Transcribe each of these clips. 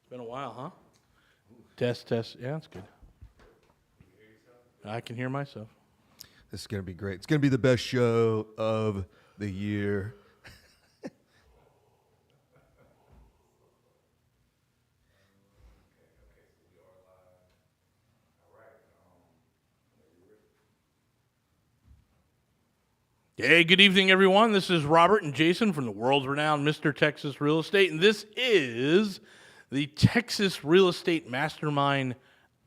Been a while, huh? Test, test. Yeah, that's good. I can hear myself. This is going to be great. It's going to be the best show of the year. Hey, good evening, everyone. This is Robert and Jason from the world-renowned Mr. Texas Real Estate, and this is the Texas Real Estate Mastermind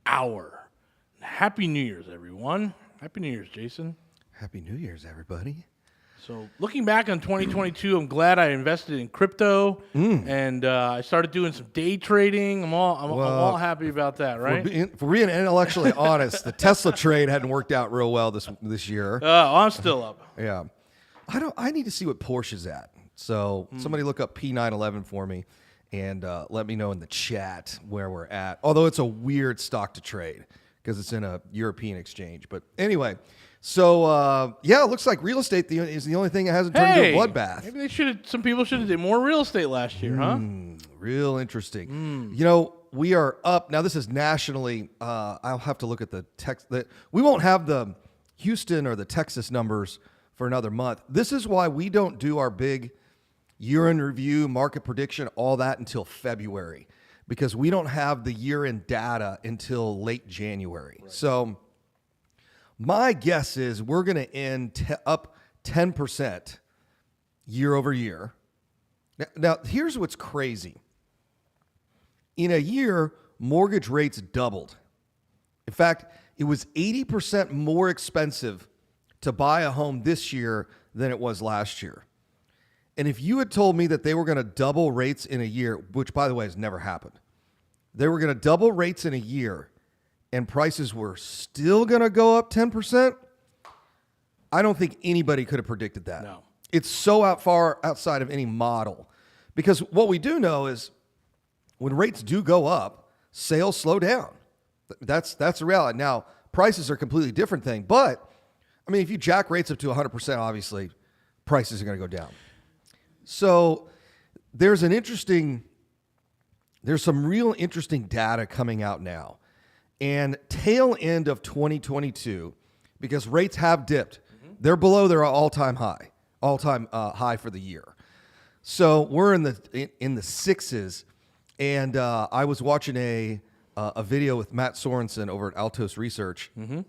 Hour. Happy New Year's, everyone. Happy New Year's, Jason. Happy New Year's, everybody. So, looking back on 2022, I'm glad I invested in crypto, and I started doing some day trading. I'm all happy about that, right? For being intellectually honest, the Tesla trade hadn't worked out real well this year. I'm still up. Yeah. I need to see what Porsche's at. So somebody look up P911 for me and let me know in the chat where we're at. Although it's a weird stock to trade because it's in a European exchange. But anyway, so it looks like real estate is the only thing that hasn't turned into a bloodbath. Maybe some people should have did more real estate last year, huh? Real interesting. You know, we are up now. This is nationally. I'll have to look at the text. We won't have the Houston or the Texas numbers for another month. This is why we don't do our big year-end review, market prediction, all that until February, because we don't have the year-end data until late January. Right. So my guess is we're going to end up 10% year over year. Now, here's what's crazy. In a year, mortgage rates doubled. In fact, it was 80% more expensive to buy a home this year than it was last year. And if you had told me that they were going to double rates in a year, which by the way has never happened, they were going to double rates in a year and prices were still going to go up 10%, I don't think anybody could have predicted that. No. It's so far outside of any model. Because what we do know is when rates do go up, sales slow down. That's the reality. Now, prices are a completely different thing, but I mean, if you jack rates up to 100%, obviously, prices are going to go down. So there's some real interesting data coming out now. And tail end of 2022, because rates have dipped, they're below their all-time high for the year. So we're in the sixes, and I was watching a video with Matt Sorensen over at Altos Research, and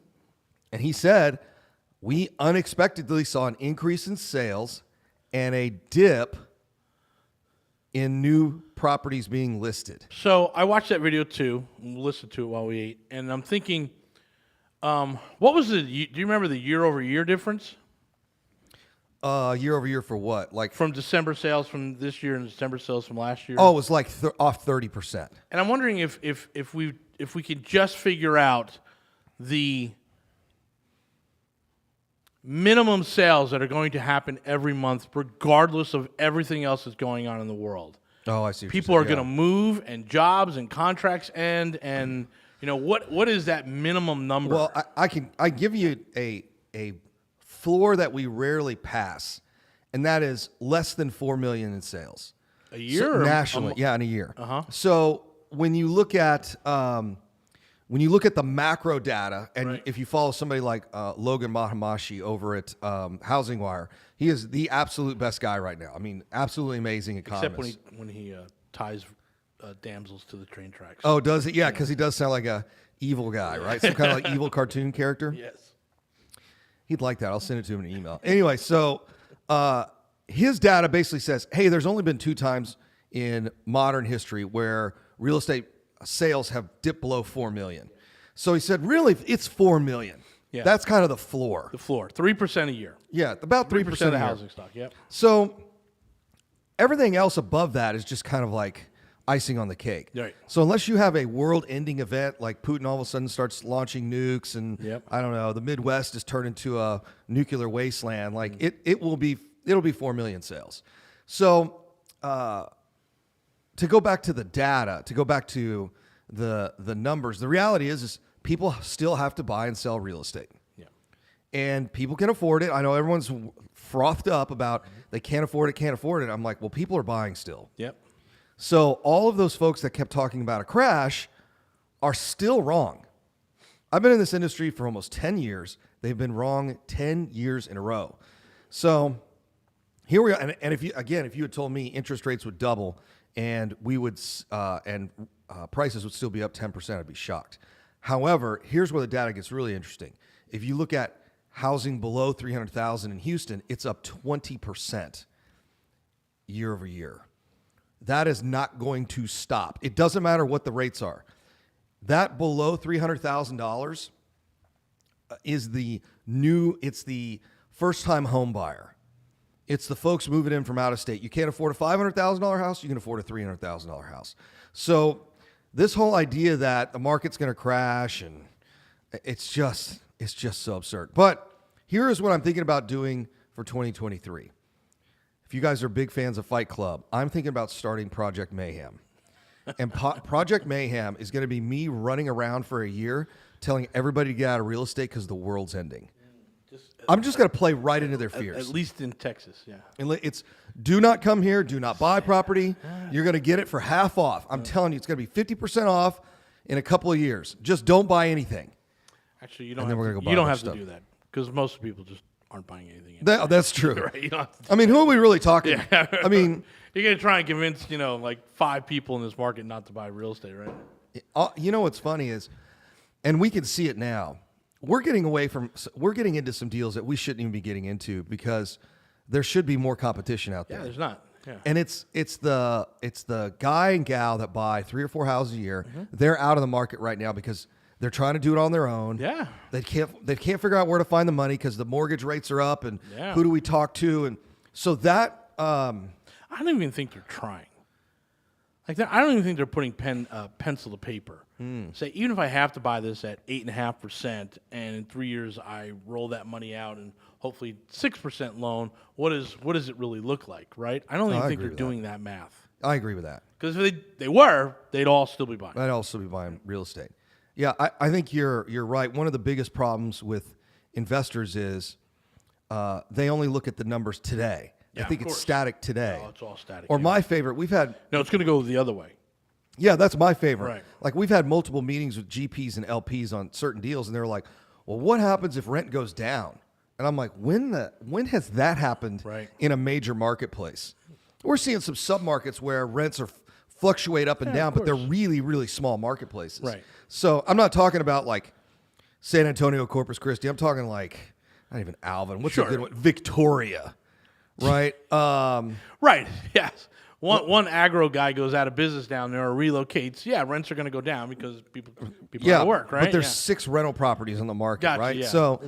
he said, we unexpectedly saw an increase in sales and a dip in new properties being listed. So I watched that video too, and listened to it while we ate, and I'm thinking, what was do you remember the year over year difference? Year over year for what? Like from December sales from this year and December sales from last year? Oh, it was like off 30%. And I'm wondering if we could just figure out the minimum sales that are going to happen every month, regardless of everything else that's going on in the world. Oh, I see. People are going to move, and jobs and contracts end, and you know what is that minimum number? Well, I give you a floor that we rarely pass, and that is less than 4 million in sales a year, nationally. Yeah, in a year. So when you look at the macro data, and if you follow somebody like Logan Mahamashi over at Housing Wire, he is the absolute best guy right now. I mean, absolutely amazing economist. Except when he ties damsels to the train tracks. Oh, does he? Yeah, because he does sound like a evil guy, right? Some kind of like evil cartoon character. Yes. He'd like that. I'll send it to him in an email. Anyway, so his data basically says, hey, there's only been 2 times in modern history where real estate sales have dipped below 4 million. So he said, really, it's 4 million. Yeah. That's kind of the floor. The floor, 3% a year. Yeah, about 3% of the housing stock, yep. So everything else above that is just kind of like icing on the cake. Right. So unless you have a world-ending event like Putin all of a sudden starts launching nukes and, I don't know, the Midwest is turned into a nuclear wasteland, like it'll be 4 million sales. So to go back to the data, to go back to the numbers, the reality is people still have to buy and sell real estate. Yeah. And people can afford it. I know everyone's frothed up about they can't afford it. I'm like, well, people are buying still. Yep. So all of those folks that kept talking about a crash are still wrong. I've been in this industry for almost 10 years. They've been wrong 10 years in a row. So here we are. And if you had told me interest rates would double and we would prices would still be up 10%, I'd be shocked. However, here's where the data gets really interesting. If you look at housing below 300,000 in Houston, it's up 20% year over year. That is not going to stop. It doesn't matter what the rates are. That below $300,000 is it's the first-time home buyer. It's the folks moving in from out of state. You can't afford a $500,000 house, you can afford a $300,000 house. So this whole idea that the market's going to crash, and it's just so absurd. But here is what I'm thinking about doing for 2023. If you guys are big fans of Fight Club, I'm thinking about starting Project Mayhem. And Project Mayhem is going to be me running around for a year telling everybody to get out of real estate because the world's ending. I'm just going to play right into their fears. At least in Texas, yeah. And it's do not come here, do not buy property. You're going to get it for half off. I'm telling you, it's going to be 50% off in a couple of years. Just don't buy anything. Actually, you don't have to do that because most people just aren't buying anything. That's true. Right? You don't have to I mean, who are we really talking? Yeah. I mean, you're going to try and convince, like 5 people in this market not to buy real estate, right? You know what's funny is, and we can see it now, we're getting into some deals that we shouldn't even be getting into because there should be more competition out there. Yeah, there's not. Yeah. And it's the guy and gal that buy 3 or 4 houses a year. Mm-hmm. They're out of the market right now because they're trying to do it on their own. Yeah. They can't figure out where to find the money because the mortgage rates are up and who do we talk to? And so that I don't even think they're trying. Like that, I don't even think they're putting pencil to paper. Say, even if I have to buy this at 8.5%, and in 3 years I roll that money out and hopefully 6% loan, what does it really look like, right? I don't even think they're doing that math. I agree with that. Because if they were, they'd all still be buying. I'd also be buying real estate. Yeah, I think you're right. One of the biggest problems with investors is they only look at the numbers today. Yeah, I think it's static today. No, it's all static. Or my favorite, No, it's going to go the other way. Yeah, that's my favorite. Right. Like we've had multiple meetings with GPs and LPs on certain deals, and they're like, "Well, what happens if rent goes down?" And I'm like, "When has that happened in a major marketplace?" We're seeing some submarkets where rents fluctuate up and down, but they're really, really small marketplaces. Right. So I'm not talking about like San Antonio, Corpus Christi. I'm talking like not even Alvin. What's a good one? Victoria. Right. Right. Yes. One agro guy goes out of business down there or relocates. Yeah, rents are going to go down because people out of work, right? But there's 6 rental properties on the market, Gotcha, right? yeah. So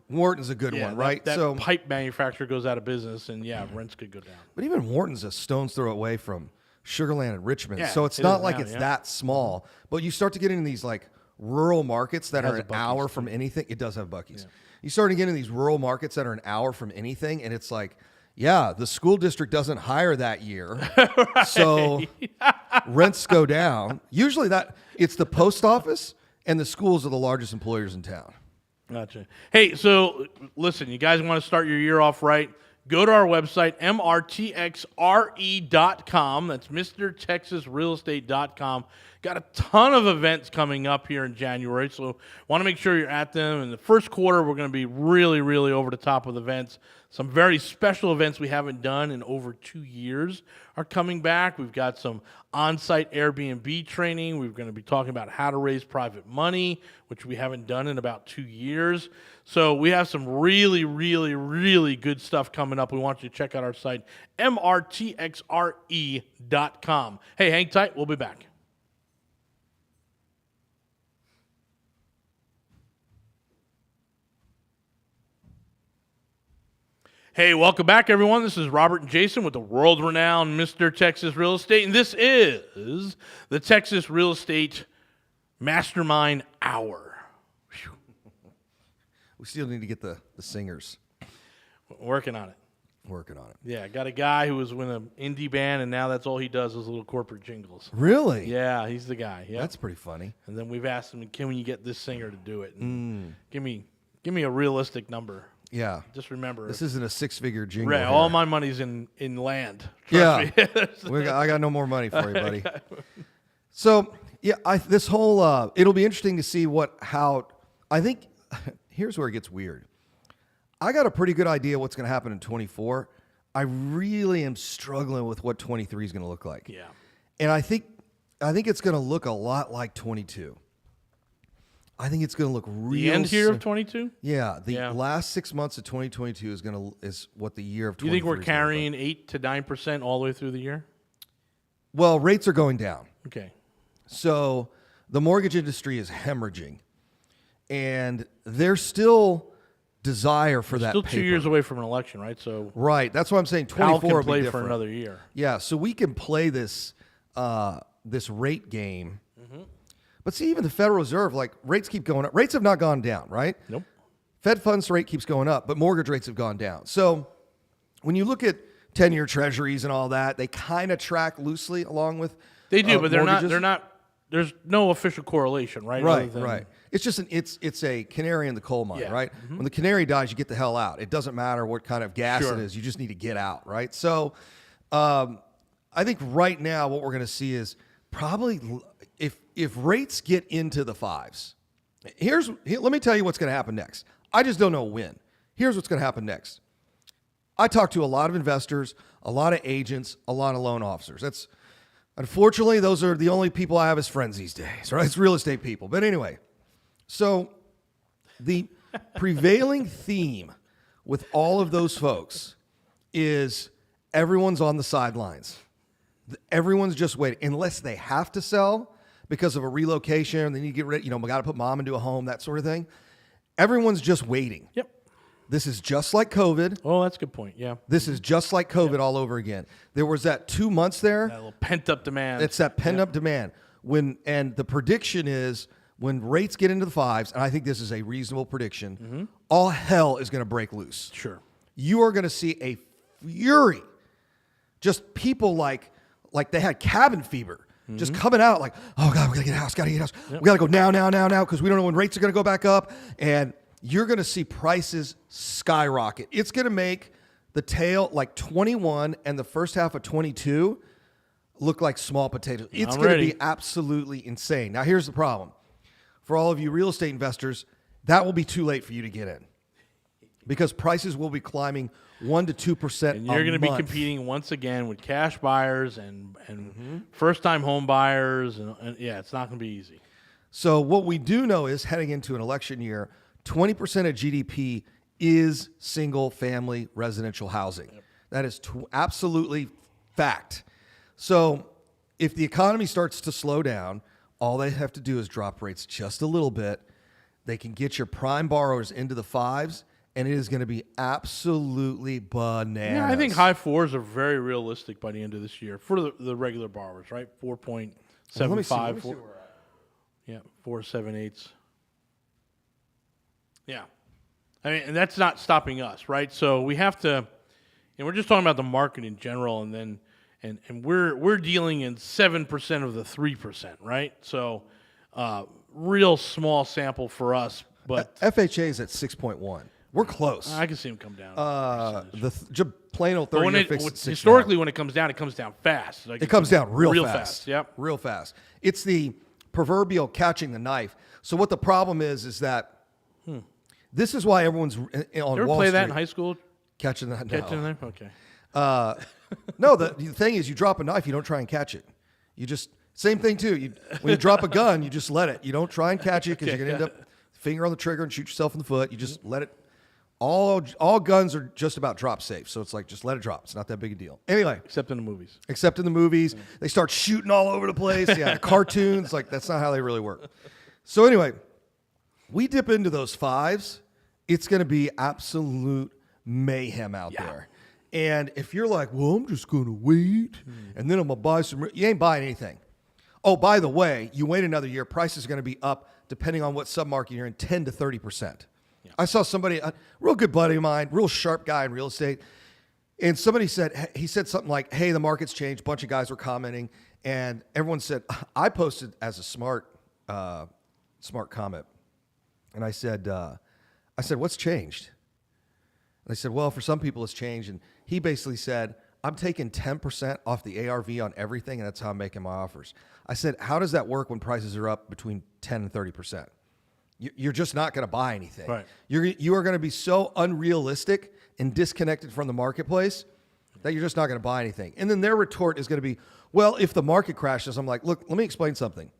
Wharton's a good one, right? That pipe manufacturer goes out of business, and rents could go down. But even Wharton's a stone's throw away from Sugarland and Richmond, Yeah, so it's not like it's that small. But you start to get into these like rural markets that are an hour from anything. It does have Buc-ee's. Yeah. You start to get into these rural markets that are an hour from anything, and it's like, yeah, the school district doesn't hire that year, right. So rents go down. Usually it's the post office and the schools are the largest employers in town. Gotcha. Hey, so listen, you guys want to start your year off right? Go to our website, mrtxre.com. That's MrTexasRealEstate.com. Got a ton of events coming up here in January, so want to make sure you're at them. In the first quarter, we're going to be really, really over the top with events. Some very special events we haven't done in over 2 years are coming back. We've got some on-site Airbnb training. We're going to be talking about how to raise private money, which we haven't done in about 2 years. So we have some really, really, really good stuff coming up. We want you to check out our site, mrtxre.com. Hey, hang tight. We'll be back. Hey, welcome back, everyone. This is Robert and Jason with the world-renowned Mr. Texas Real Estate, and this is the Texas Real Estate Mastermind Hour. Whew. We still need to get the singers. Working on it. Yeah, got a guy who was in an indie band, and now that's all he does is little corporate jingles. Really? Yeah, he's the guy. Yep. That's pretty funny. And then we've asked him, can you get this singer to do it? And give me a realistic number. Yeah. Just remember. This isn't a six-figure jingle. Right, here. all my money's in land. Trust Yeah. me. I got no more money for you, buddy. So, yeah, this whole, it'll be interesting to see I think, here's where it gets weird. I got a pretty good idea what's going to happen in 24. I really am struggling with what 23 is going to look like. Yeah. And I think it's going to look a lot like 22. I think it's going to look real. The end here of 22? Yeah, last 6 months of 2022 is what the year of 23 You think we're is carrying 8 to 9% all the way through the year? Well, rates are going down. Okay. So the mortgage industry is hemorrhaging. And there's still desire for that Still paper. 2 years away from an election, right? So Right. That's why I'm saying Powell 24 can will be play for different. another year. Yeah, so we can play this rate game. Mm-hmm. But see, even the Federal Reserve, like rates keep going up. Rates have not gone down, right? Nope. Fed funds rate keeps going up, but mortgage rates have gone down. So when you look at 10-year treasuries and all that, they kind of track loosely along with They do, but mortgages. they're not. There's no official correlation, right? Right, right. It's just it's a canary in the coal mine, Yeah. right? When the canary dies, you get the hell out. It doesn't matter what kind of gas Sure. it is. You just need to get out, right? So I think right now what we're going to see is probably if rates get into the fives. Let me tell you what's going to happen next. I just don't know when. Here's what's going to happen next. I talk to a lot of investors, a lot of agents, a lot of loan officers. Unfortunately, those are the only people I have as friends these days, right? It's real estate people. But anyway, so the prevailing theme with all of those folks is everyone's on the sidelines. Everyone's just waiting, unless they have to sell because of a relocation. They need to get rid, we got to put mom into a home, that sort of thing. Everyone's just waiting. Yep. This is just like COVID. Oh, that's a good point. Yeah. This is just like COVID all over again. There was that 2 months there. That little pent up demand. It's that pent up demand. And the prediction is when rates get into the fives, and I think this is a reasonable prediction, all hell is going to break loose. Sure. You are going to see a fury. Just people like they had cabin fever. Just coming out like, oh God, we got to get a house, got to get a house. Yep. We got to go now, because we don't know when rates are going to go back up. And you're going to see prices skyrocket. It's going to make the tail like 21 and the first half of 22 look like small potatoes. It's going to be absolutely insane. Now, here's the problem. For all of you real estate investors, that will be too late for you to get in because prices will be climbing 1% to 2%. And you're going to be competing once again with cash buyers and first-time home buyers. And yeah, it's not going to be easy. So what we do know is heading into an election year, 20% of GDP is single-family residential housing. Yep. That is absolutely fact. So if the economy starts to slow down, all they have to do is drop rates just a little bit. They can get your prime borrowers into the fives, and it is going to be absolutely bananas. Yeah, I think high fours are very realistic by the end of this year for the regular borrowers, right? 4.75. Let me see where we're at. Yeah, 4.78. Yeah. I mean, and that's not stopping us, right? So we have to, and we're just talking about the market in general, and then and we're dealing in 7% of the 3%, right? So real small sample for us, but FHA is at 6.1. We're close. I can see them come down. Plain old 30-year fixed at 6.9. Historically, when it comes down fast. Like it comes down real fast. fast. Yep. Real fast. It's the proverbial catching the knife. So what the problem is that this is why everyone's on Wall Street. You ever play that in high school? Catching the knife? Catching the knife? Okay. No, the thing is you drop a knife, you don't try and catch it. You just, same thing too. When you drop a gun, you just let it. You don't try and catch it because you're going to end up finger on the trigger and shoot yourself in the foot. You just let it. All guns are just about drop safe. So it's like, just let it drop. It's not that big a deal. Anyway. Except in the movies. They start shooting all over the place. Yeah, cartoons. Like, that's not how they really work. So anyway, we dip into those fives. It's going to be absolute mayhem out there. And if you're like, well, I'm just going to wait, and then I'm going to buy some, you ain't buying anything. Oh, by the way, you wait another year, prices are going to be up, depending on what submarket you're in, 10 to 30%. Yeah. I saw somebody, a real good buddy of mine, real sharp guy in real estate, and somebody said, he said something like, hey, the market's changed. A bunch of guys were commenting, and everyone said, I posted as a smart comment, and I said, what's changed? And I said, well, for some people it's changed. And he basically said, I'm taking 10% off the ARV on everything, and that's how I'm making my offers. I said, how does that work when prices are up between 10 and 30%? You're just not going to buy anything. Right. You are going to be so unrealistic and disconnected from the marketplace that you're just not going to buy anything. And then their retort is going to be, well, if the market crashes, I'm like, look, let me explain something.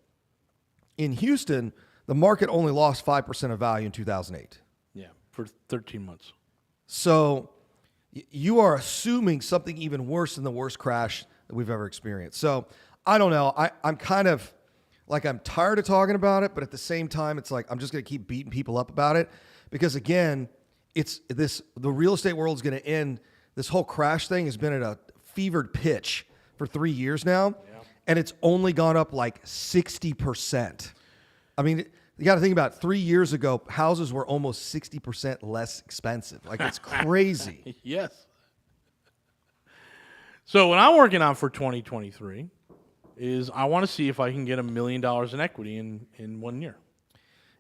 In Houston, the market only lost 5% of value in 2008. Yeah, for 13 months. So you are assuming something even worse than the worst crash that we've ever experienced. So I don't know. I'm kind of like, I'm tired of talking about it, but at the same time, it's like I'm just going to keep beating people up about it because, again, the real estate world is going to end. This whole crash thing has been at a fevered pitch for 3 years now, and it's only gone up like 60%. I mean, you got to think about it. 3 years ago, houses were almost 60% less expensive. Like, it's crazy. Yes. So what I'm working on for 2023 is I want to see if I can get $1 million in equity in 1 year.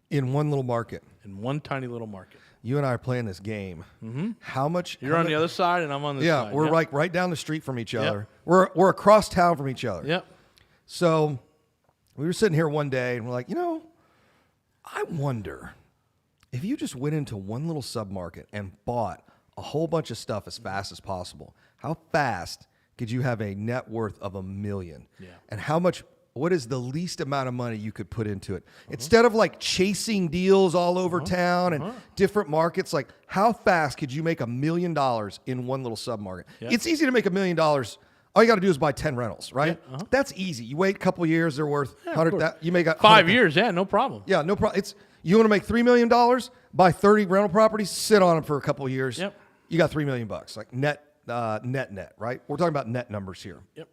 In one little market. In one tiny little market. You and I are playing this game. Mm-hmm. How much? You're on the other side, and I'm on this side. Yeah, we're like right down the street from each other. We're across town from each other. Yep. So we were sitting here one day, and we're like, I wonder if you just went into one little submarket and bought a whole bunch of stuff as fast as possible, how fast could you have a net worth of $1 million? Yeah. And what is the least amount of money you could put into it? Instead of like chasing deals all over town and different markets, like how fast could you make $1 million in one little submarket? Yep. It's easy to make $1 million. All you got to do is buy 10 rentals, right? Yeah, That's easy. You wait a couple years, they're worth 100. You make 5 years, no problem. Yeah, no problem. You want to make $3 million, buy 30 rental properties, sit on them for a couple of years. Yep. You got $3 million, like net, right? We're talking about net numbers here. Yep.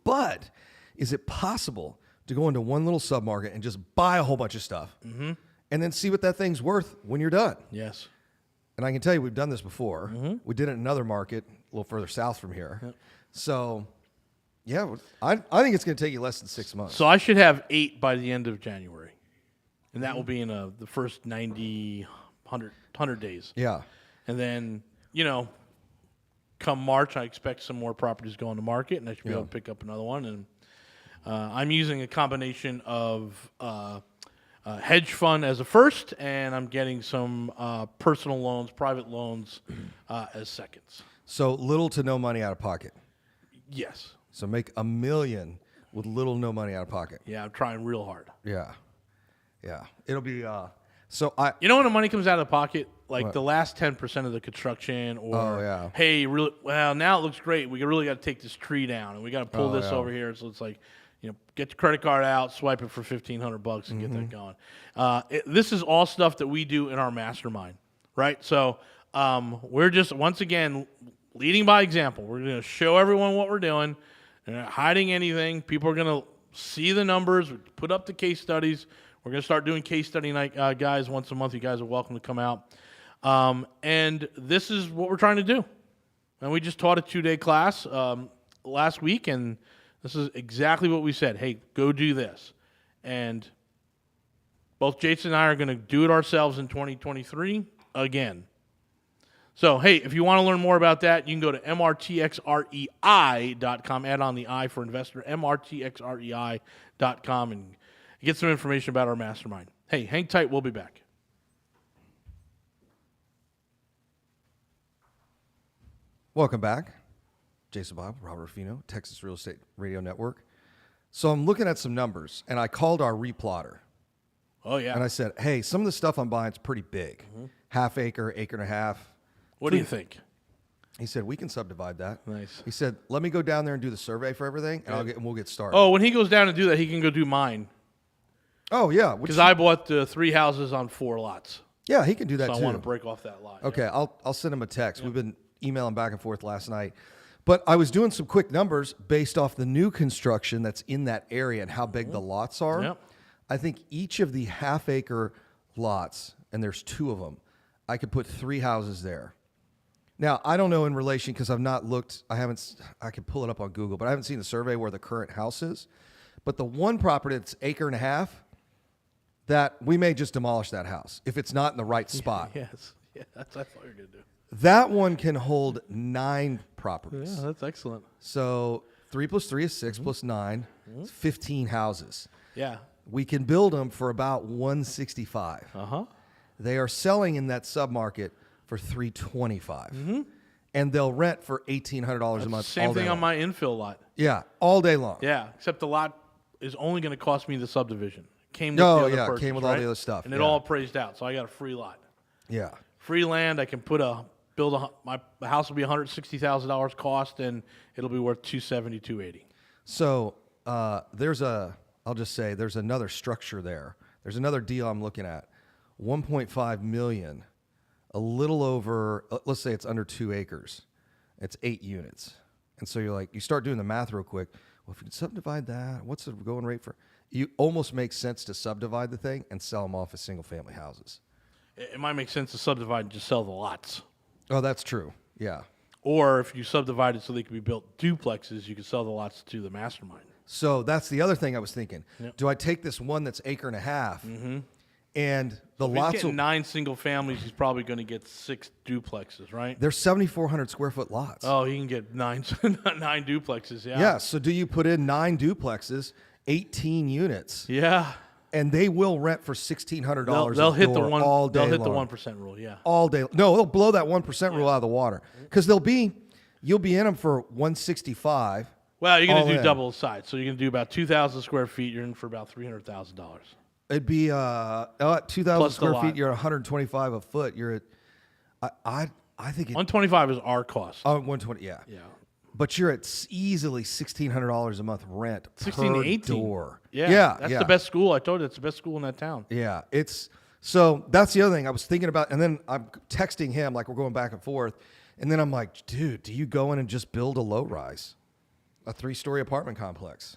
But is it possible to go into one little submarket and just buy a whole bunch of stuff and then see what that thing's worth when you're done? Yes. And I can tell you we've done this before. We did it in another market a little further south from here. Yep. So, yeah, I think it's going to take you less than 6 months. So I should have 8 by the end of January. And that will be in the first 90, 100 days. Yeah. And then, come March, I expect some more properties go on the market, and I should be able to pick up another one. And I'm using a combination of hedge fund as a first, and I'm getting some personal loans, private loans as seconds. So little to no money out of pocket. Yes. So make $1 million with little to no money out of pocket. Yeah, I'm trying real hard. Yeah. Yeah. It'll be when the money comes out of the pocket, like What? the last 10% of the construction, or yeah. now it looks great. We really got to take this tree down, and we got to pull this over here. So it's like, get your credit card out, swipe it for $1,500, and get that going. This is all stuff that we do in our mastermind, right? So we're just once again leading by example. We're going to show everyone what we're doing. We're not hiding anything. People are going to see the numbers. We put up the case studies. We're going to start doing case study night, guys, once a month. You guys are welcome to come out. And this is what we're trying to do. And we just taught a 2-day class last week, and this is exactly what we said. Hey, go do this. And both Jason and I are going to do it ourselves in 2023 again. So, hey, if you want to learn more about that, you can go to mrtxrei.com, add on the I for investor, mrtxrei.com, and get some information about our mastermind. Hey, hang tight. We'll be back. Welcome back. Jason Bob, Robert Orfino, Texas Real Estate Radio Network. So I'm looking at some numbers, and I called our replotter. Oh, yeah. And I said, hey, some of the stuff I'm buying is pretty big. Half acre, acre and a half. What do you think? He said, we can subdivide that. Nice. He said, let me go down there and do the survey for everything, and we'll get started. Oh, when he goes down to do that, he can go do mine. Oh, yeah. Because I bought 3 houses on 4 lots. Yeah, he can do that so too. I want to break off that lot. Okay, I'll send him a text. We've been emailing back and forth last night. But I was doing some quick numbers based off the new construction that's in that area and how big the lots are. Yep. I think each of the half-acre lots, and there's 2 of them, I could put 3 houses there. Now, I don't know in relation because I've not looked. I could pull it up on Google, but I haven't seen the survey where the current house is. But the one property that's acre and a half, that we may just demolish that house if it's not in the right spot. Yes. Yeah, that's what I thought you were going to do. That one can hold 9 properties. Yeah, that's excellent. So 3 plus 3 is 6 plus 9, it's 15 houses. Yeah. We can build them for about 165. Uh-huh. They are selling in that submarket for 325, and they'll rent for $1,800 a month. Same all day thing on long. my infill lot. Yeah, all day long. Yeah, except the lot is only going to cost me the subdivision. Came with Oh, the other yeah, purchase, came with all right? the other stuff, And it yeah. all appraised out, so I got a free lot. Yeah. Free land. I can the house will be $160,000 cost, and it'll be worth $270,000, $280,000. So I'll just say there's another structure there. There's another deal I'm looking at, 1.5 million, a little over. Let's say it's under 2 acres. It's 8 units, and so you start doing the math real quick. Well, if you subdivide that, what's the going rate for? You almost makes sense to subdivide the thing and sell them off as single family houses. It might make sense to subdivide and just sell the lots. Oh, that's true. Yeah. Or if you subdivide it so they can be built duplexes, you can sell the lots to the mastermind. So that's the other thing I was thinking. Yep. Do I take this one that's acre and a half, and the If he's lots getting will, 9 single families, he's probably going to get 6 duplexes, right? they're 7,400 square foot lots. Oh, he can get 9 duplexes, yeah. Yeah. So do you put in 9 duplexes, 18 units, Yeah. and they will rent for $1,600 They'll a hit the door one. all day They'll hit the long. 1% rule, yeah. All day. No, they'll blow that 1% rule out of the water because you'll be in them for 165. Well, you're going all to do in. double the size, so you're going to do about 2,000 square feet. You're in for about $300,000. It'd be at 2,000 Plus the square lot. feet. You're 125 a foot. You're at I think it, 125 is our cost. 120. Yeah. Yeah. But you're at easily $1,600 a month rent 16 per to 18. door. Yeah. That's yeah. the best school. I told you, it's the best school in that town. Yeah, so that's the other thing I was thinking about, and then I'm texting him like we're going back and forth, and then I'm like, dude, do you go in and just build a low rise, a 3-story apartment complex?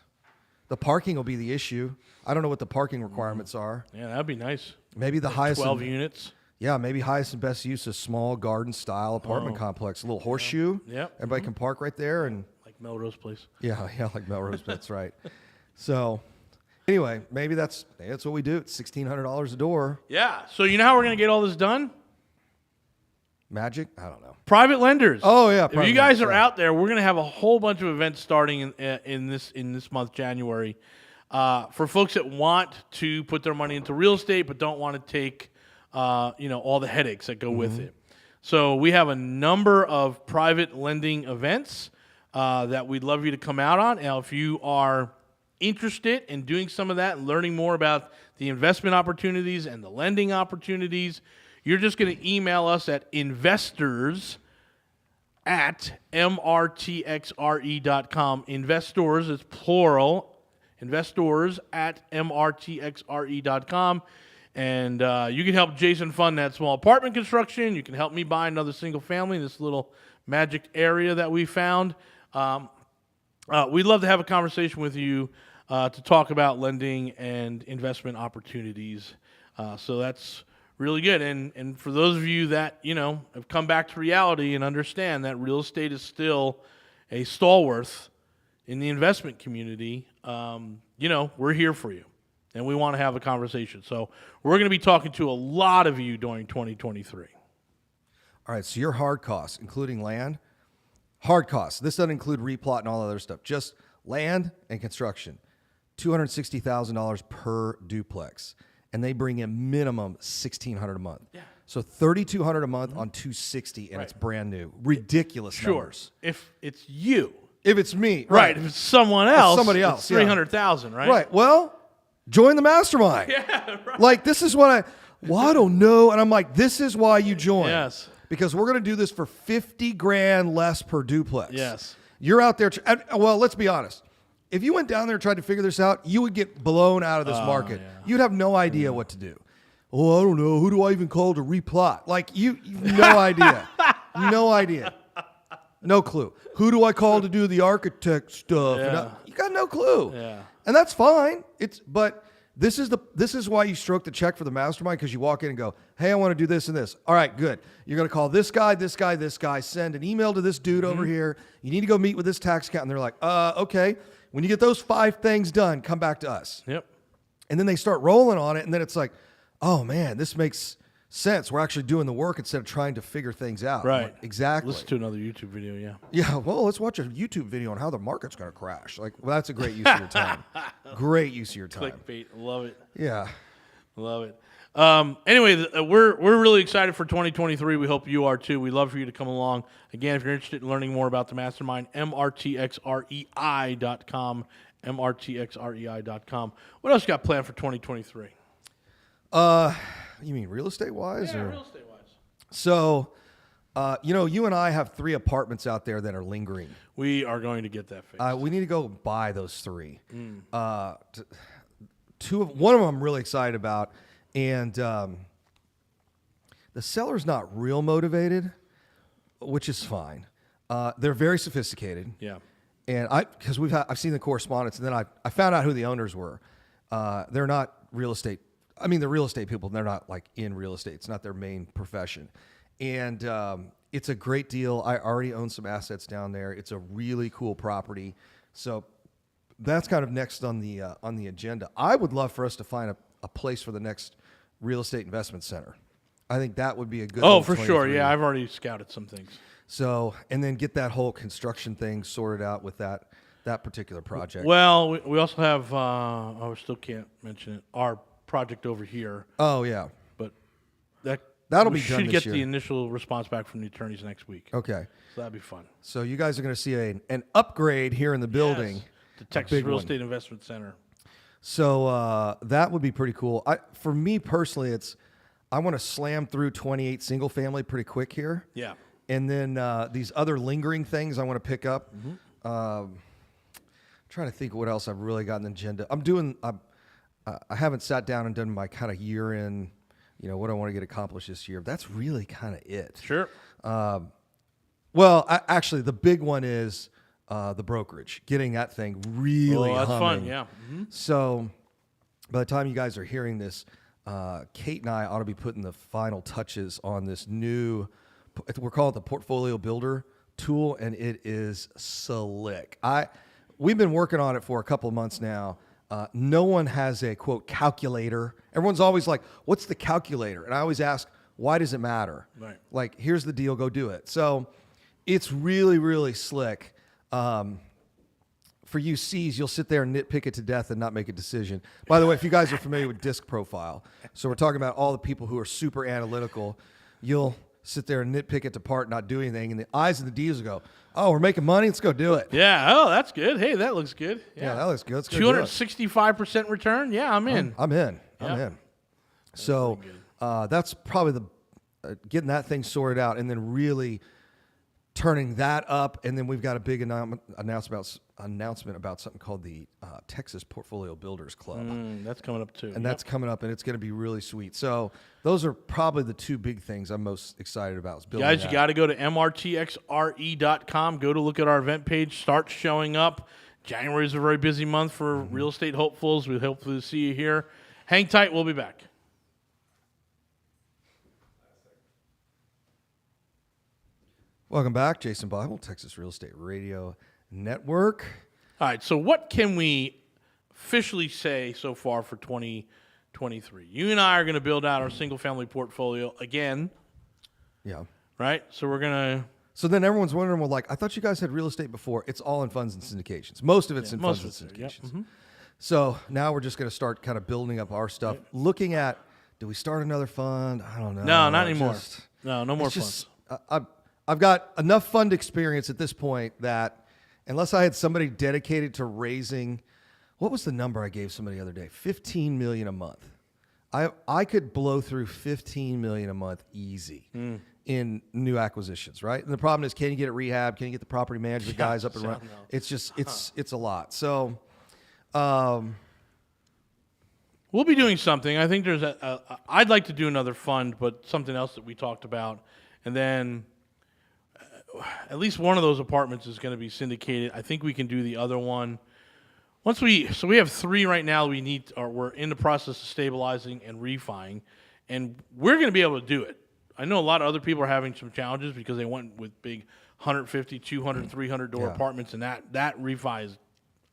The parking will be the issue. I don't know what the parking requirements are. Yeah, that'd be nice. Maybe the highest 12 units. Yeah, maybe highest and best use is small garden style apartment complex, a little horseshoe. Yep. Everybody can park right there, and Like Melrose Place. yeah, like Melrose. That's right. So anyway, maybe that's what we do. It's $1,600 a door. Yeah. So you know how we're going to get all this done? Magic? I don't know. Private lenders. Oh, yeah, If private you guys lenders, are yeah. out there, we're going to have a whole bunch of events starting in this month, January, for folks that want to put their money into real estate but don't want to take all the headaches that go with it. So we have a number of private lending events that we'd love you to come out on. Now, if you are interested in doing some of that and learning more about the investment opportunities and the lending opportunities, you're just going to email us at investors@mrtxre.com. Investors is plural. Investors@mrtxre.com. And you can help Jason fund that small apartment construction. You can help me buy another single family in this little magic area that we found. We'd love to have a conversation with you to talk about lending and investment opportunities. So that's really good. And for those of you that, have come back to reality and understand that real estate is still a stalwart in the investment community, we're here for you. And we want to have a conversation. So we're going to be talking to a lot of you during 2023. All right, so your hard costs, including land, hard costs. This doesn't include replot and all other stuff. Just land and construction, $260,000 per duplex, and they bring in minimum $1,600 a month. Yeah. So $3,200 a month on $260, and Right. it's brand new. Ridiculous numbers. If it's you. If it's me, Right. If it's someone else, somebody else, it's yeah. 300,000, right? Right. Well, join the mastermind. Yeah, right. Like, this is what I don't know. And I'm like, this is why you join. Yes. Because we're going to do this for $50,000 less per duplex. Yes. You're out there. Well, let's be honest. If you went down there and tried to figure this out, you would get blown out of this market. yeah. You'd have no idea what to do. Oh, I don't know. Who do I even call to replot? Like, you've no idea. No idea. No clue. Who do I call to do the architect stuff? Yeah. You got no clue. Yeah. And that's fine. But this is why you stroke the check for the mastermind, because you walk in and go, hey, I want to do this and this. All right, good. You're going to call this guy, this guy, this guy, send an email to this dude over here. You need to go meet with this tax accountant. And they're like, okay. When you get those 5 things done, come back to us. Yep. And then they start rolling on it, and then it's like, oh man, this makes sense. We're actually doing the work instead of trying to figure things out. I'm Right. like, exactly. Listen to another YouTube video, yeah. Yeah, well, let's watch a YouTube video on how the market's going to crash. Like, well, that's a great use of your time. Great use of your time. Clickbait. Love it. Yeah. Love it. Anyway, we're really excited for 2023. We hope you are too. We'd love for you to come along. Again, if you're interested in learning more about the Mastermind, mrtxrei.com, mrtxrei.com. What else you got planned for 2023? You mean real estate wise? Yeah, or? real estate wise. So, you and I have 3 apartments out there that are lingering. We are going to get that fixed. We need to go buy those 3. One of them I'm really excited about, and the seller's not real motivated, which is fine. They're very sophisticated. Yeah. And because I've seen the correspondence, and then I found out who the owners were. They're not real estate. I mean, they're real estate people. They're not like in real estate. It's not their main profession. And it's a great deal. I already own some assets down there. It's a really cool property. So that's kind of next on the agenda. I would love for us to find a place for the next real estate investment center. I think that would be a good. Oh, for sure. Yeah, I've already scouted some things. So, and then get that whole construction thing sorted out with that particular project. Well, we also have, I still can't mention it, our project over here. Oh, yeah. But That'll we be done should this get year. the initial response back from the attorneys next week. Okay. So that'd be fun. So you guys are going to see an upgrade here in the building. Yes, the Texas big Real one. Estate Investment Center. So that would be pretty cool. For me personally, I want to slam through 28 single family pretty quick here. Yeah. And then these other lingering things I want to pick up. Trying to think what else I've really got on the agenda. I haven't sat down and done my kind of year in, what I want to get accomplished this year. That's really kind of it. Sure. Well, actually, the big one is the brokerage, getting that thing really that's humming. fun, yeah. So by the time you guys are hearing this, Kate and I ought to be putting the final touches on this new, we're calling it the Portfolio Builder tool, and it is slick. We've been working on it for a couple of months now. No one has a, quote, calculator. Everyone's always like, what's the calculator? And I always ask, why does it matter? Right. Like, here's the deal, go do it. So it's really, really slick. For you C's, you'll sit there and nitpick it to death and not make a decision. By the way, if you guys are familiar with disc profile, so we're talking about all the people who are super analytical, you'll sit there and nitpick it apart, not do anything, and the I's and the D's will go, oh, we're making money, let's go do it. Yeah. Oh, that's good. Hey, that looks good. Yeah, that looks good. Let's go do it. 265% return? Yeah, I'm in. I'm in. Yeah. So that's probably getting that thing sorted out, and then really turning that up. And then we've got a big announcement about something called the Texas Portfolio Builders Club. That's coming up too. And that's coming up, and it's going to be really sweet. So those are probably the 2 big things I'm most excited about. Is building Guys, that. you got to go to mrtxre.com. Go to look at our event page. Start showing up. January is a very busy month for real estate hopefuls. We hope to see you here. Hang tight. We'll be back. Welcome back, Jason Bible, Texas Real Estate Radio Network. All right. So what can we officially say so far for 2023? You and I are going to build out our single-family portfolio again, Yeah. right? So we're going to... So then everyone's wondering, well, like, I thought you guys had real estate before. It's all in funds and syndications. Most of it's in funds and syndications. Yep. So now we're just going to start kind of building up our stuff, looking at, do we start another fund? I don't know. No, not anymore. No more funds. I've got enough fund experience at this point that unless I had somebody dedicated to raising, what was the number I gave somebody the other day? $15 million a month. I could blow through $15 million a month easy in new acquisitions, right? And the problem is, can you get it rehab? Can you get the property management guys up and running? It's just it's a lot. So we'll be doing something. I think there's I'd like to do another fund, but something else that we talked about, and then at least one of those apartments is going to be syndicated. I think we can do the other one. So we have 3 right now. We're in the process of stabilizing and refining, and we're going to be able to do it. I know a lot of other people are having some challenges because they went with big 150, 200, 300 door apartments, and that refi is,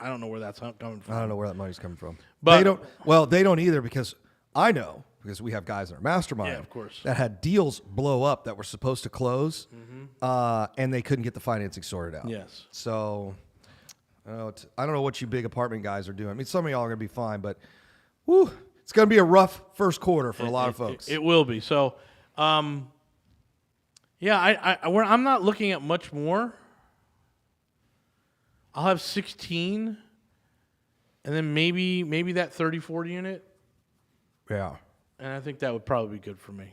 I don't know where that's coming from. I don't know where that money's coming from. But they don't either, because I know because we have guys in our mastermind Yeah, of course. that had deals blow up that were supposed to close, and they couldn't get the financing sorted out. Yes. So I don't know what you big apartment guys are doing. I mean, some of y'all are going to be fine, but whew, it's going to be a rough first quarter for a lot of folks. It will be. So, yeah, I'm not looking at much more. I'll have 16, and then maybe that 34 unit, Yeah. and I think that would probably be good for me.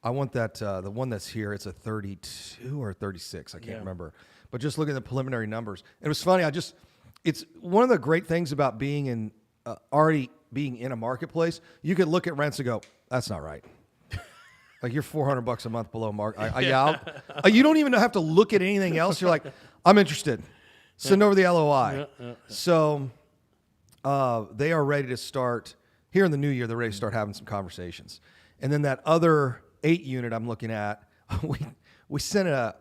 I want that, the one that's here, it's a 32 or 36. I can't remember. But just looking at the preliminary numbers. It was funny. It's one of the great things about being in, already being in a marketplace. You could look at rents and go, that's not right. Like you're $400 a month below market. You don't even have to look at anything else. You're like, I'm interested. Send over the LOI. So they are ready to start here in the new year. They're ready to start having some conversations. And then that other 8 unit I'm looking at, we sent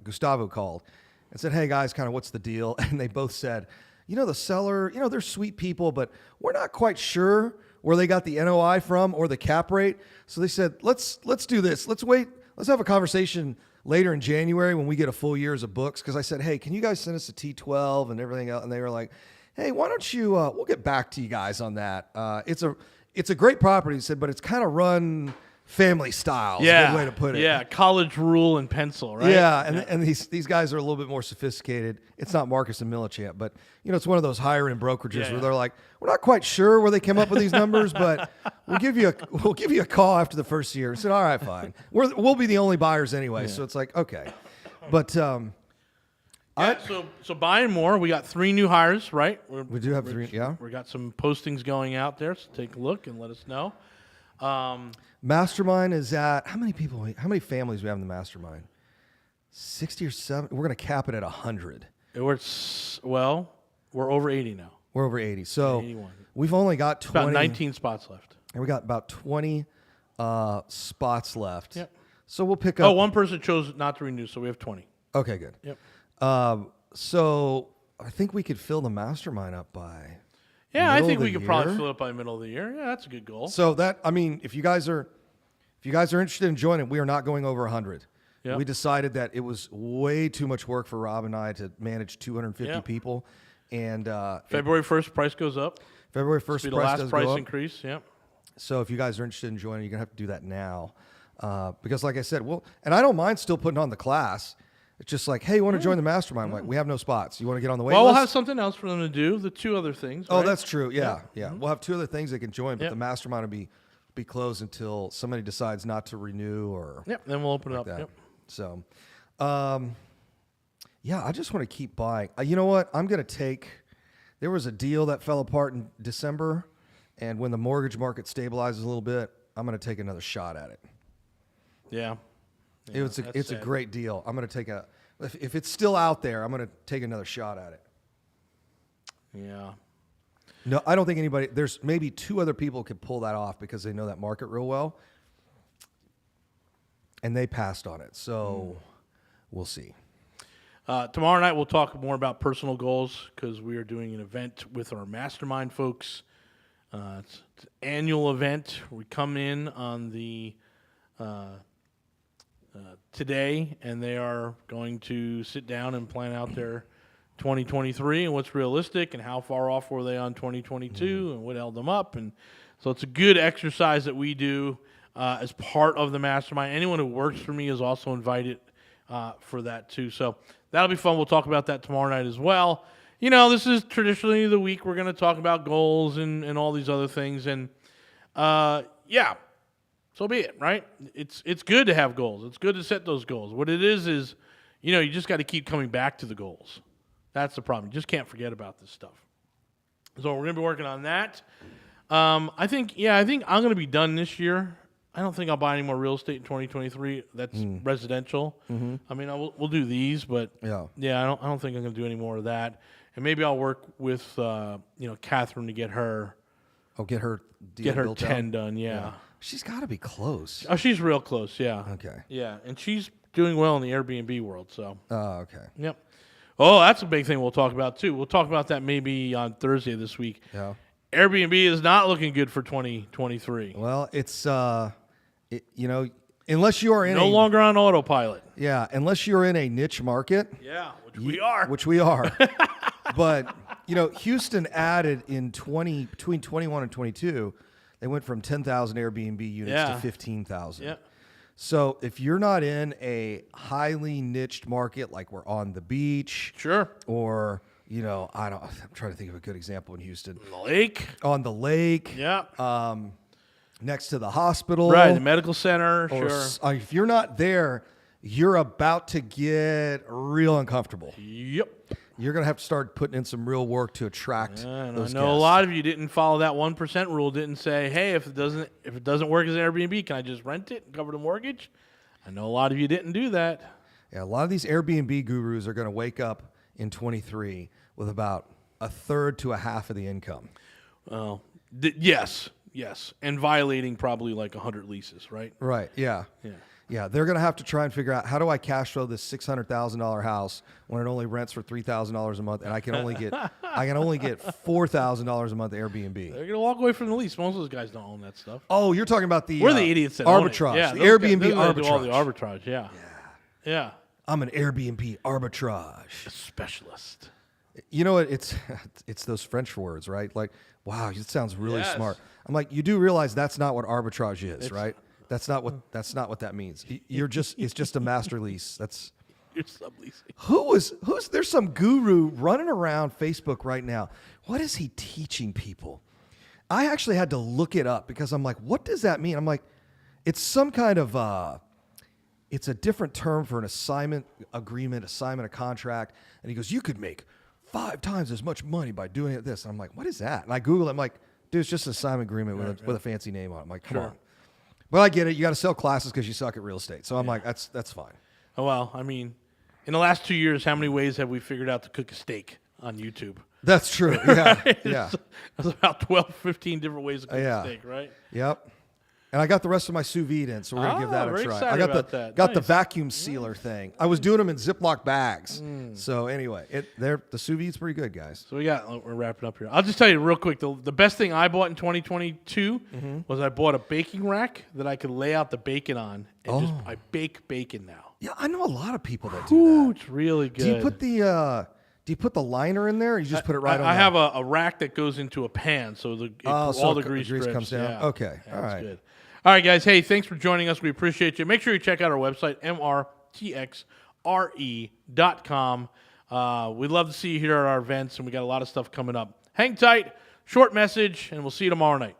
Gustavo called and said, hey guys, kind of what's the deal? And they both said, the seller, they're sweet people, but we're not quite sure where they got the NOI from or the cap rate. So they said, let's do this. Let's wait. Let's have a conversation later in January when we get a full years of books. Because I said, hey, can you guys send us a T12 and everything else? And they were like, hey, why don't you, we'll get back to you guys on that. It's a great property, he said, but it's kind of run family style. Is a good way to put it. Yeah, college rule and pencil, right? Yeah, and these guys are a little bit more sophisticated. It's not Marcus and Millichamp, but it's one of those higher end brokerages where they're like, we're not quite sure where they came up with these numbers, but we'll give you a call after the first year. I said, all right, fine. We'll be the only buyers anyway, so it's like okay, but so buying more. We got 3 new hires, right? We do have 3. Yeah, we got some postings going out there, so take a look and let us know. Mastermind is at how many families we have in the mastermind? 60 or 70. We're going to cap it at 100. We're over 80 now. We're over 80. So 81. We've only got 20. About 19 spots left. And we got about 20 spots left. Yep. So we'll pick up. Oh, one person chose not to renew, so we have 20. Okay, good. Yep. So I think we could fill the mastermind up by. Yeah, I think we could probably fill it by the middle of the year. Yeah, that's a good goal. So if you guys are interested in joining, we are not going over 100. Yep. We decided that it was way too much work for Rob and I to manage 250 people. And February 1st, price goes up. February 1st, the last price increase. Yep. So if you guys are interested in joining, you're gonna have to do that now, because like I said, and I don't mind still putting on the class. It's just like, hey, you want to join the mastermind? Like, we have no spots. You want to get on the wait list? We'll have something else for them to do. The 2 other things. Oh, right? that's true. Yeah. We'll have 2 other things they can join, but Yep. the mastermind will be closed until somebody decides not to renew or. Yep. Then we'll open it up. That. Yep. So, I just want to keep buying. You know what? I'm going to take. There was a deal that fell apart in December, and when the mortgage market stabilizes a little bit, I'm going to take another shot at it. Yeah. It's a great deal. I'm going to take if it's still out there, I'm going to take another shot at it. Yeah. No, I don't think anybody. There's maybe 2 other people could pull that off because they know that market real well, and they passed on it. So we'll see. Tomorrow night we'll talk more about personal goals because we are doing an event with our mastermind folks. It's an annual event. We come in on the today, and they are going to sit down and plan out their 2023 and what's realistic and how far off were they on 2022 and what held them up. And so it's a good exercise that we do as part of the mastermind. Anyone who works for me is also invited for that too. So that'll be fun. We'll talk about that tomorrow night as well. This is traditionally the week we're going to talk about goals and all these other things. And so be it, right? It's good to have goals. It's good to set those goals. What it is you just got to keep coming back to the goals. That's the problem. You just can't forget about this stuff. So we're going to be working on that. I think I'm going to be done this year. I don't think I'll buy any more real estate in 2023. That's residential. Mm-hmm. I mean, we'll do these, but I don't think I'm going to do any more of that. And maybe I'll work with Catherine to get her. Oh, get her 10 done. Yeah. She's got to be close. Oh, she's real close. Yeah. Okay. Yeah, and she's doing well in the Airbnb world. So. Oh, okay. Yep. Oh, that's a big thing we'll talk about too. We'll talk about that maybe on Thursday this week. Yeah. Airbnb is not looking good for 2023. Well, it's unless you are in No longer on autopilot. unless you're in a niche market. Yeah, which we are. But Houston added between 21 and 22, they went from 10,000 Airbnb units to 15,000. Yeah. So if you're not in a highly niched market, like we're on the beach, Sure. or I'm trying to think of a good example in Houston. The lake. On the lake, Yeah. next to the hospital, Right, the medical center. or Sure. if you're not there, you're about to get real uncomfortable. Yep. You're going to have to start putting in some real work to attract And I know those a guests. lot of you didn't follow that 1% rule. Didn't say, hey, if it doesn't work as an Airbnb, can I just rent it and cover the mortgage? I know a lot of you didn't do that. Yeah, a lot of these Airbnb gurus are going to wake up in 23 with about a third to a half of the income. Well, yes, and violating probably like 100 leases, right? Right. Yeah. Yeah. Yeah, they're going to have to try and figure out, how do I cash flow this $600,000 house when it only rents for $3,000 a month, and I can only get $4,000 a month Airbnb. They're gonna walk away from the lease. Most of those guys don't own that stuff. Oh, you're talking about the We're the idiots that own it. arbitrage, Yeah, the those Airbnb guys, those arbitrage. do all the arbitrage. Yeah. Yeah. I'm an Airbnb arbitrage. A specialist. You know what? It's those French words, right? Like, wow, it sounds really Yes. smart. I'm like, you do realize that's not what arbitrage is, right? That's not what that means. It's just a master lease. You're subleasing. There's some guru running around Facebook right now. What is he teaching people? I actually had to look it up because I'm like, what does that mean? I'm like, it's some kind of it's a different term for an assignment agreement, assignment of contract. And he goes, you could make 5 times as much money by doing it this. And I'm like, what is that? And I Google it. I'm like, dude, it's just an assignment agreement with a fancy name on it. I'm like, come on. But I get it. You got to sell classes because you suck at real estate. So I'm like, that's fine. Oh, well, I mean, in the last 2 years, how many ways have we figured out to cook a steak on YouTube? That's true. Yeah. Yeah. There's about 12, 15 different ways to cook a steak, right? Yep. And I got the rest of my sous vide in, so we're gonna give that a very try. excited I got about the that. got the Nice. vacuum sealer thing. I was doing them in Ziploc bags. So anyway, the sous vide's pretty good, guys. So we're wrapping up here. I'll just tell you real quick, the best thing I bought in 2022 was I bought a baking rack that I could lay out the bacon on, and I bake bacon now. Yeah, I know a lot of people that do Ooh, that. it's really good. Do you put the liner in there, or you just put it right on? I have a rack that goes into a pan, so all the grease drips. comes down. Yeah. Okay, Yeah, all that's right. good. All right, guys. Hey, thanks for joining us. We appreciate you. Make sure you check out our website, mrtxre.com. We'd love to see you here at our events, and we got a lot of stuff coming up. Hang tight. Short message, and we'll see you tomorrow night.